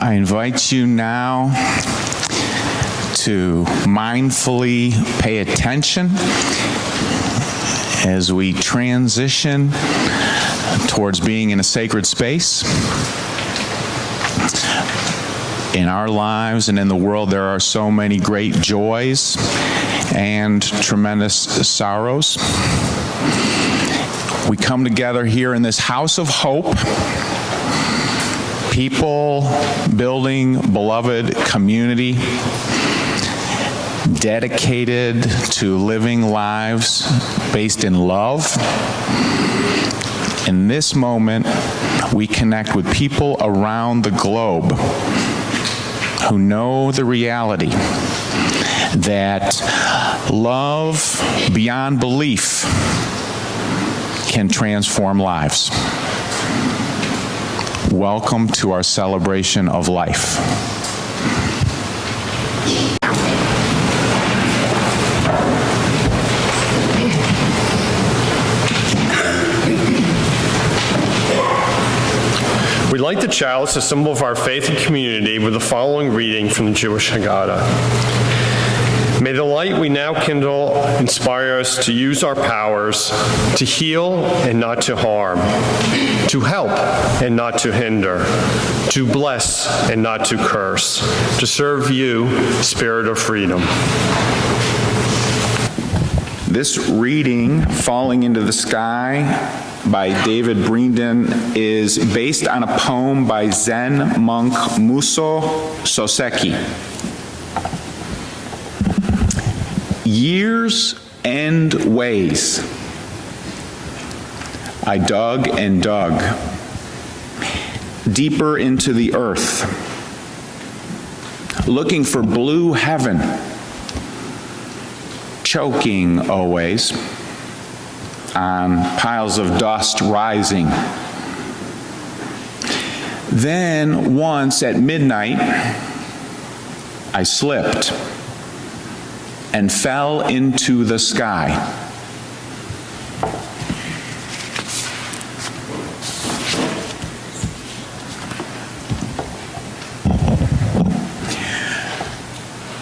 I invite you now to mindfully pay attention as we transition towards being in a sacred space. In our lives and in the world, there are so many great joys and tremendous sorrows. We come together here in this house of hope, people building beloved community, dedicated to living lives based in love. In this moment, we connect with people around the globe who know the reality that love beyond belief can transform lives. Welcome to our celebration of life. We'd like to chalice, a symbol of our faith and community, with the following reading from the Jewish Haggadah. May the light we now kindle inspire us to use our powers to heal and not to harm, to help and not to hinder, to bless and not to curse, to serve you, Spirit of freedom. This reading, Falling into the Sky, by David Breenden, is based on a poem by Zen monk Muso Soseki. Years end ways. I dug and dug deeper into the earth, looking for blue heaven, choking always on piles of dust rising. Then once at midnight, I slipped and fell into the sky.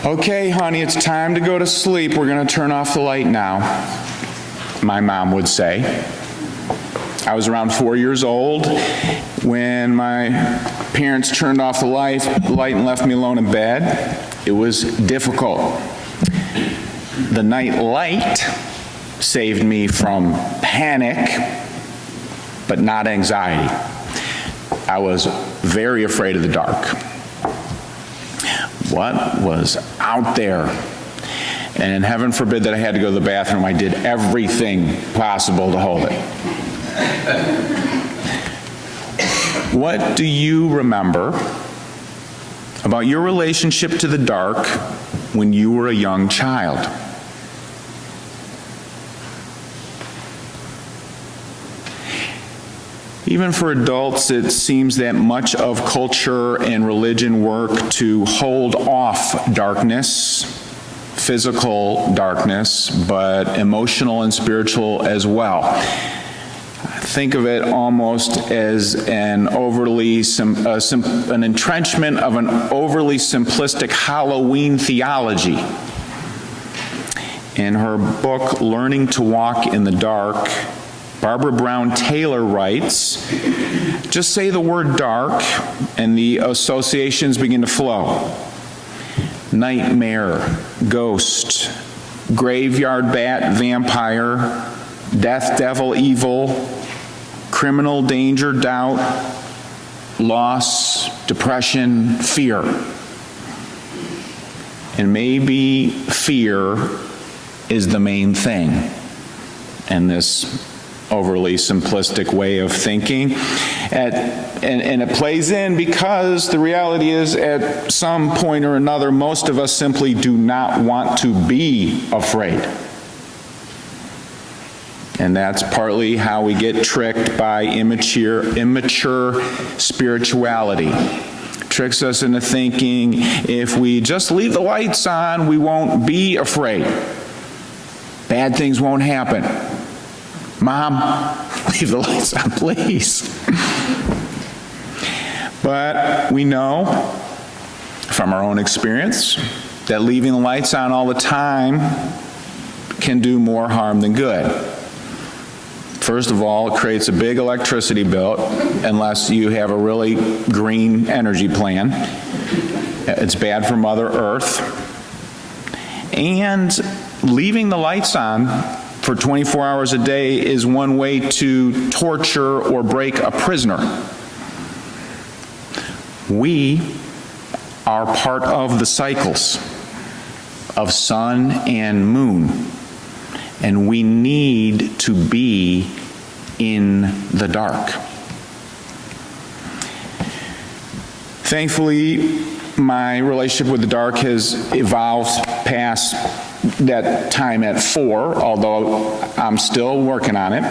Okay, honey, it's time to go to sleep. We're going to turn off the light now, my mom would say. I was around 4 years old when my parents turned off the light and left me alone in bed. It was difficult. The night light saved me from panic, but not anxiety. I was very afraid of the dark. What was out there? And heaven forbid that I had to go to the bathroom. I did everything possible to hold it. What do you remember about your relationship to the dark when you were a young child? Even for adults, it seems that much of culture and religion work to hold off darkness, physical darkness, but emotional and spiritual as well. Think of it almost as an entrenchment of an overly simplistic Halloween theology. In her book, Learning to Walk in the Dark, Barbara Brown Taylor writes, just say the word dark and the associations begin to flow. Nightmare, ghost, graveyard bat, vampire, death, devil, evil, criminal, danger, doubt, loss, depression, fear. And maybe fear is the main thing in this overly simplistic way of thinking. And it plays in because the reality is, at some point or another, most of us simply do not want to be afraid. And that's partly how we get tricked by immature spirituality. Tricks us into thinking if we just leave the lights on, we won't be afraid. Bad things won't happen. Mom, leave the lights on, please. But we know from our own experience that leaving the lights on all the time can do more harm than good. First of all, it creates a big electricity bill unless you have a really green energy plan. It's bad for Mother Earth. And leaving the lights on for 24 hours a day is one way to torture or break a prisoner. We are part of the cycles of sun and moon, and we need to be in the dark. Thankfully, my relationship with the dark has evolved past that time at 4, although I'm still working on it.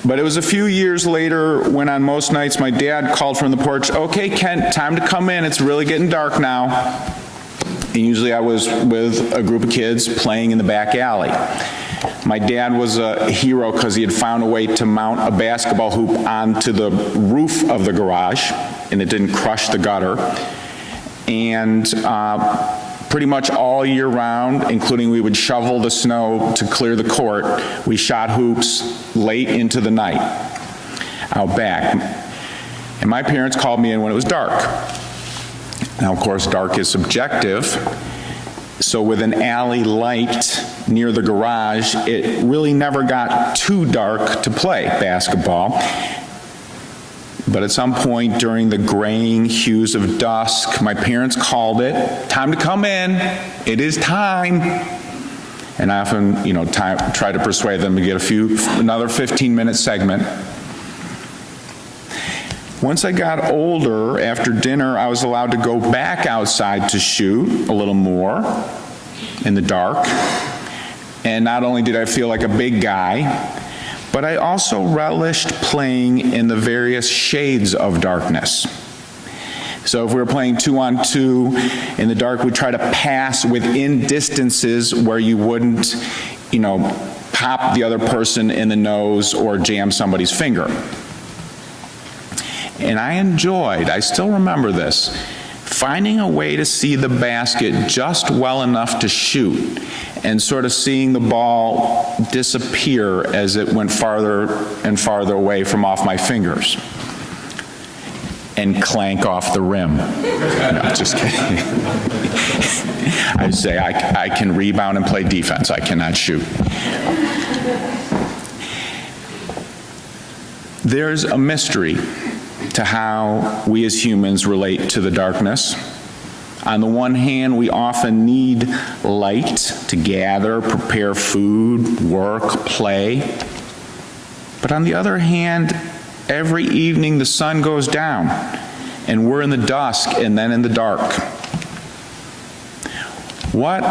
But it was a few years later when on most nights my dad called from the porch, "Okay, Kent, time to come in, it's really getting dark now." And usually I was with a group of kids playing in the back alley. My dad was a hero because he had found a way to mount a basketball hoop onto the roof of the garage, and it didn't crush the gutter. And pretty much all year round, including we would shovel the snow to clear the court, we shot hoops late into the night out back. And my parents called me in when it was dark. Now, of course, dark is subjective, so with an alley light near the garage, it really never got too dark to play basketball. But at some point during the graying hues of dusk, my parents called it, "Time to come in, it is time." And I often, try to persuade them to get another 15-minute segment. Once I got older, after dinner, I was allowed to go back outside to shoot a little more in the dark. And not only did I feel like a big guy, but I also relished playing in the various shades of darkness. So if we were playing 2-on-2 in the dark, we'd try to pass within distances where you wouldn't, pop the other person in the nose or jam somebody's finger. And I still remember this, finding a way to see the basket just well enough to shoot and sort of seeing the ball disappear as it went farther and farther away from off my fingers and clank off the rim. No, just kidding. I say I can rebound and play defense. I cannot shoot. There's a mystery to how we as humans relate to the darkness. On the one hand, we often need light to gather, prepare food, work, play. But on the other hand, every evening the sun goes down, and we're in the dusk and then in the dark. What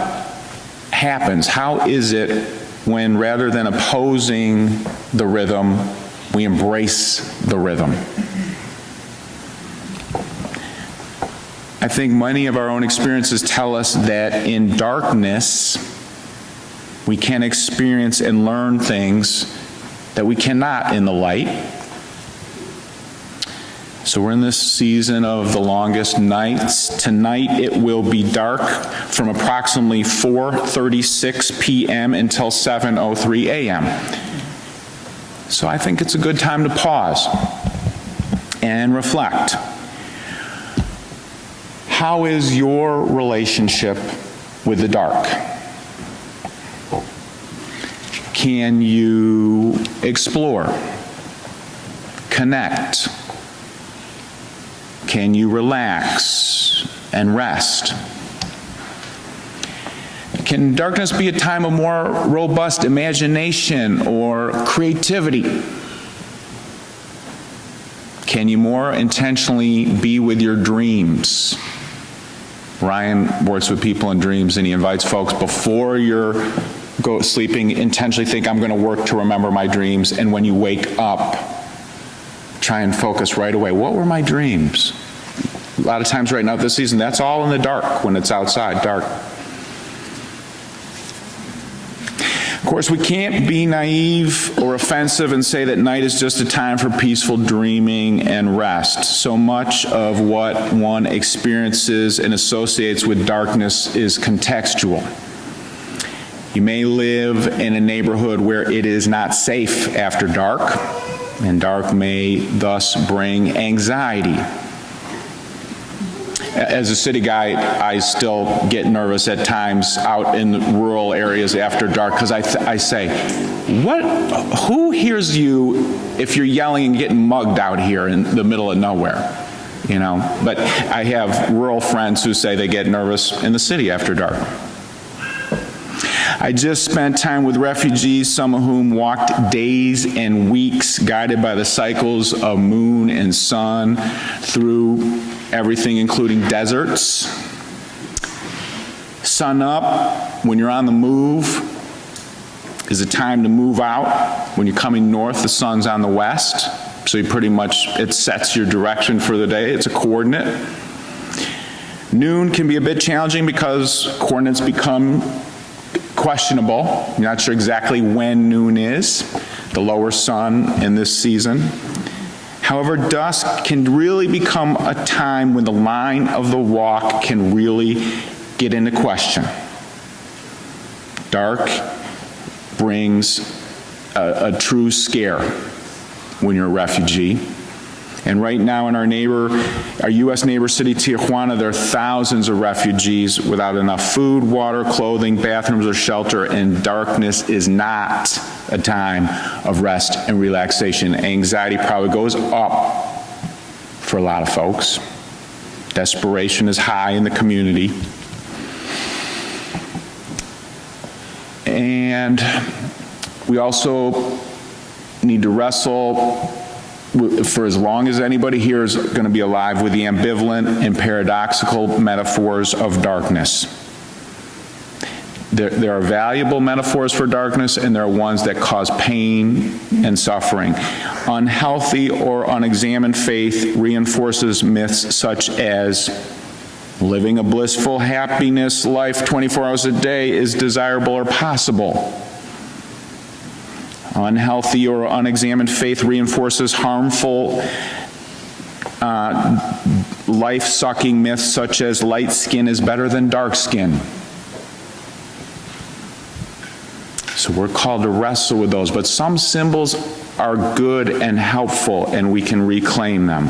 happens? How is it when rather than opposing the rhythm, we embrace the rhythm? I think many of our own experiences tell us that in darkness, we can experience and learn things that we cannot in the light. So we're in this season of the longest nights. Tonight it will be dark from approximately 4:36 p.m. until 7:03 a.m. So I think it's a good time to pause and reflect. How is your relationship with the dark? Can you explore, connect? Can you relax and rest? Can darkness be a time of more robust imagination or creativity? Can you more intentionally be with your dreams? Ryan works with people in dreams, and he invites folks before you're sleeping, intentionally think, I'm going to work to remember my dreams, and when you wake up, try and focus right away. What were my dreams? A lot of times right now this season, that's all in the dark when it's outside, dark. Of course, we can't be naive or offensive and say that night is just a time for peaceful dreaming and rest. So much of what one experiences and associates with darkness is contextual. You may live in a neighborhood where it is not safe after dark, and dark may thus bring anxiety. As a city guy, I still get nervous at times out in rural areas after dark because I say, who hears you if you're yelling and getting mugged out here in the middle of nowhere? You know, but I have rural friends who say they get nervous in the city after dark. I just spent time with refugees, some of whom walked days and weeks guided by the cycles of moon and sun through everything, including deserts. Sun up, when you're on the move, is a time to move out. When you're coming north, the sun's on the west, so you pretty much, it sets your direction for the day. It's a coordinate. Noon can be a bit challenging because coordinates become questionable. You're not sure exactly when noon is, the lower sun in this season. However, dusk can really become a time when the line of the walk can really get into question. Dark brings a true scare when you're a refugee. And right now in our U.S. neighbor city, Tijuana, there are thousands of refugees without enough food, water, clothing, bathrooms, or shelter, and darkness is not a time of rest and relaxation. Anxiety probably goes up for a lot of folks. Desperation is high in the community. And we also need to wrestle for as long as anybody here is going to be alive with the ambivalent and paradoxical metaphors of darkness. There are valuable metaphors for darkness, and there are ones that cause pain and suffering. Unhealthy or unexamined faith reinforces myths such as living a blissful happiness life 24 hours a day is desirable or possible. Unhealthy or unexamined faith reinforces harmful, life-sucking myths such as light skin is better than dark skin. So we're called to wrestle with those, but some symbols are good and helpful, and we can reclaim them.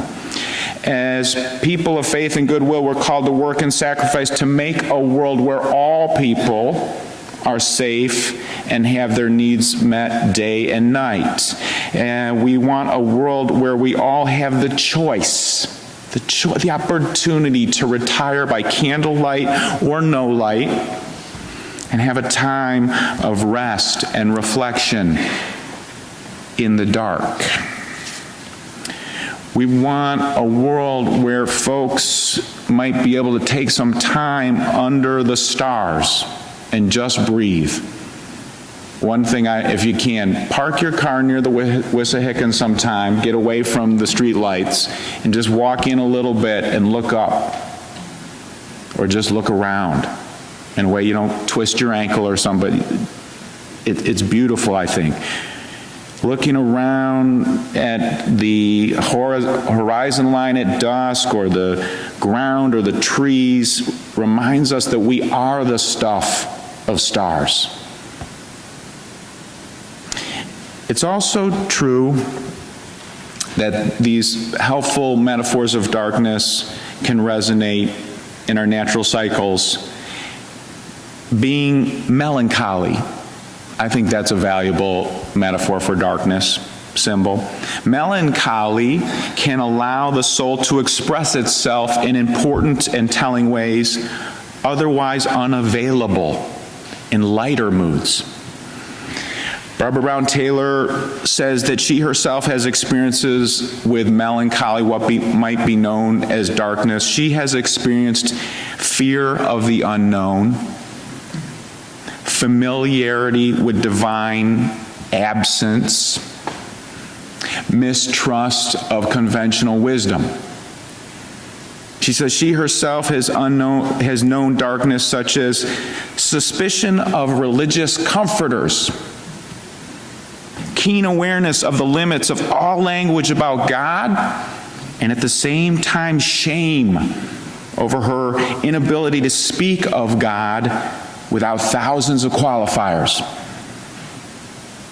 As people of faith and goodwill, we're called to work and sacrifice to make a world where all people are safe and have their needs met day and night. And we want a world where we all have the choice, the opportunity to retire by candlelight or no light and have a time of rest and reflection in the dark. We want a world where folks might be able to take some time under the stars and just breathe. One thing, if you can, park your car near the Wissahickon sometime, get away from the street lights, and just walk in a little bit and look up. Or just look around in a way you don't twist your ankle or something. It's beautiful, I think. Looking around at the horizon line at dusk or the ground or the trees reminds us that we are the stuff of stars. It's also true that these helpful metaphors of darkness can resonate in our natural cycles. Being melancholy, I think that's a valuable metaphor for darkness symbol. Melancholy can allow the soul to express itself in important and telling ways otherwise unavailable in lighter moods. Barbara Brown Taylor says that she herself has experiences with melancholy, what might be known as darkness. She has experienced fear of the unknown, familiarity with divine absence, mistrust of conventional wisdom. She says she herself has known darkness such as suspicion of religious comforters, keen awareness of the limits of all language about God, and at the same time shame over her inability to speak of God without thousands of qualifiers.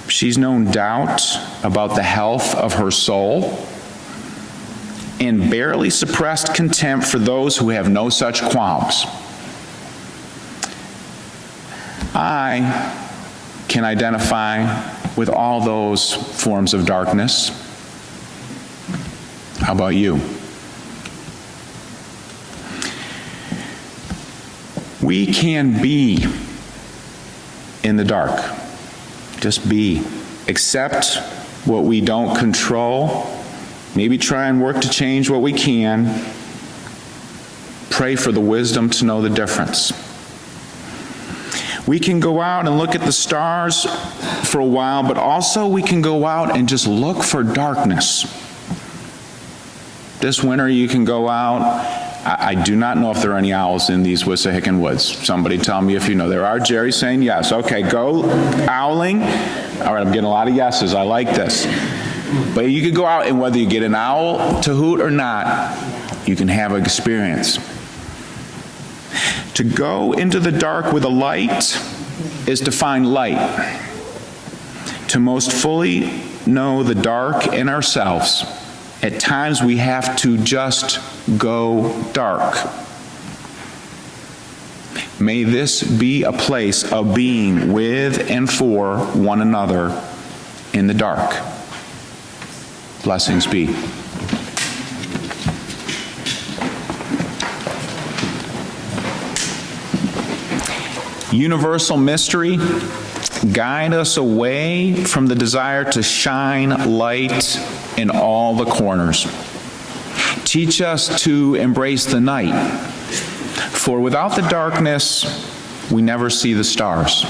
She's known doubt about the health of her soul and barely suppressed contempt for those who have no such qualms. I can identify with all those forms of darkness. How about you? We can be in the dark. Just be. Accept what we don't control. Maybe try and work to change what we can. Pray for the wisdom to know the difference. We can go out and look at the stars for a while, but also we can go out and just look for darkness. This winter you can go out. I do not know if there are any owls in these Wissahickon woods. Somebody tell me if you know. There are. Jerry's saying yes. Okay, go owling. All right, I'm getting a lot of yeses. I like this. But you could go out, and whether you get an owl to hoot or not, you can have an experience. To go into the dark with a light is to find light. To most fully know the dark in ourselves, at times we have to just go dark. May this be a place of being with and for one another in the dark. Blessings be. Universal mystery, guide us away from the desire to shine light in all the corners. Teach us to embrace the night, for without the darkness, we never see the stars.